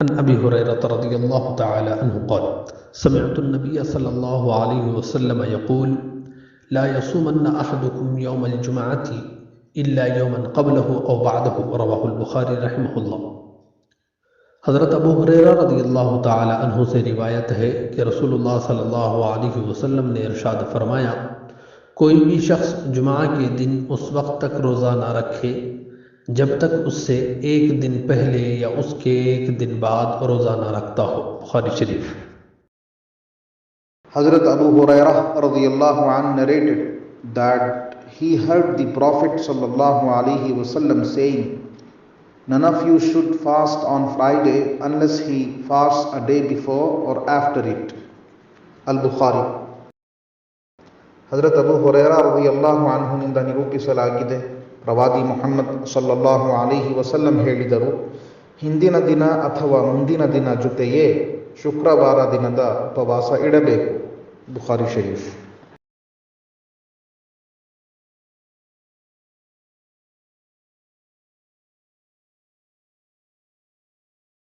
अन अबी हुरैरह रज़ियल्लाहु तआला अन्हु क़ाल समिअतु नबिय सल्लल्लाहु अलैहि वसल्लम यक़ूल ला यसुमन्ना अहदुकुम यौमल जुमअति इल्ला यौमन क़ब्लहु औ बअदहु रवाहुल बुखारी रहमहुल्लाह। हज़रत अबू हुरैरा रज़ियल्लाहु तआला अन्हु से रिवायत है कि रसूलुल्लाह सल्लल्लाहु अलैहि वसल्लम ने इरशाद फरमाया, कोई भी शख्स जुमा के दिन उस वक्त तक रोज़ा ना रखे जब तक उससे एक दिन पहले या उसके एक दिन बाद रोज़ा ना रखता हो। बुखारी शरीफ। Hazrat Abu Hurairah radiyallahu anhu narrated that he heard the Prophet sallallahu alaihi wasallam saying, none of you should fast on Friday unless he fasts a day before or after it. Al-Bukhari. Hazrat Abu Hurairah radiyallahu anhu ನಿಂದ ನಿರೂಪಿಸಲಾಗಿದೆ, ಪ್ರವಾದಿ ಮುಹಮ್ಮದ್ ಸಲ್ಲಲ್ಲಾಹು ಅಲೈಹಿ ವಸಲ್ಲಂ ಹೇಳಿದರು, ಹಿಂದಿನ ದಿನ ಅಥವಾ ಮುಂದಿನ ದಿನ ಜೊತೆಯೇ ಶುಕ್ರವಾರ ದಿನದ ಉಪವಾಸ ಇಡಬೇಕು. ಬುಖಾರಿ ಶರೀಫ್.